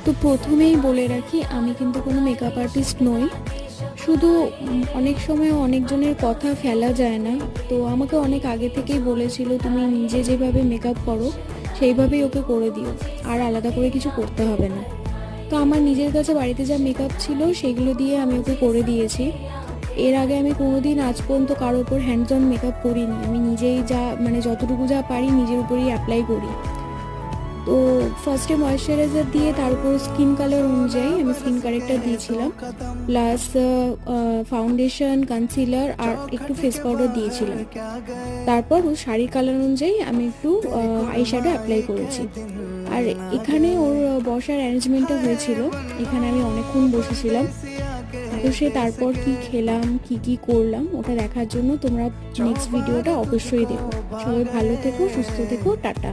তো প্রথমেই বলে রাখি, আমি কিন্তু কোনো মেকআপ আর্টিস্ট নই। শুধু অনেক সময় অনেকজনের কথা ফেলা যায় না। তো আমাকে অনেক আগে থেকেই বলেছিল, তুমি নিজে যেভাবে মেকআপ করো সেইভাবেই ওকে করে দিও, আর আলাদা করে কিছু করতে হবে না। তো আমার নিজের কাছে বাড়িতে যা মেকআপ ছিল সেগুলো দিয়ে আমি ওকে করে দিয়েছি। এর আগে আমি কোনোদিন আজ পর্যন্ত কারোর ওপর হ্যান্ডস অন মেকআপ করিনি। আমি নিজেই যা যতটুকু যা পারি নিজের উপরেই অ্যাপ্লাই করি। তো ফার্স্টে ময়েশ্চারাইজার দিয়ে তার উপর স্কিন কালার অনুযায়ী আমি স্কিন কারেক্টার দিয়েছিলাম, প্লাস ফাউন্ডেশন, কনসিলার আর একটু ফেস পাউডার দিয়েছিলাম। তারপর ওর শাড়ির কালার অনুযায়ী আমি একটু আই শ্যাডো অ্যাপ্লাই করেছি। আর এখানে ওর বসার অ্যারেঞ্জমেন্টটা হয়েছিল, এখানে আমি অনেকক্ষণ বসেছিলাম। তো সে তারপর কি খেলাম, কি কি করলাম, ওটা দেখার জন্য তোমরা নেক্সট ভিডিওটা অবশ্যই দেখো। সবাই ভালো থেকো, সুস্থ থেকো, টাটা।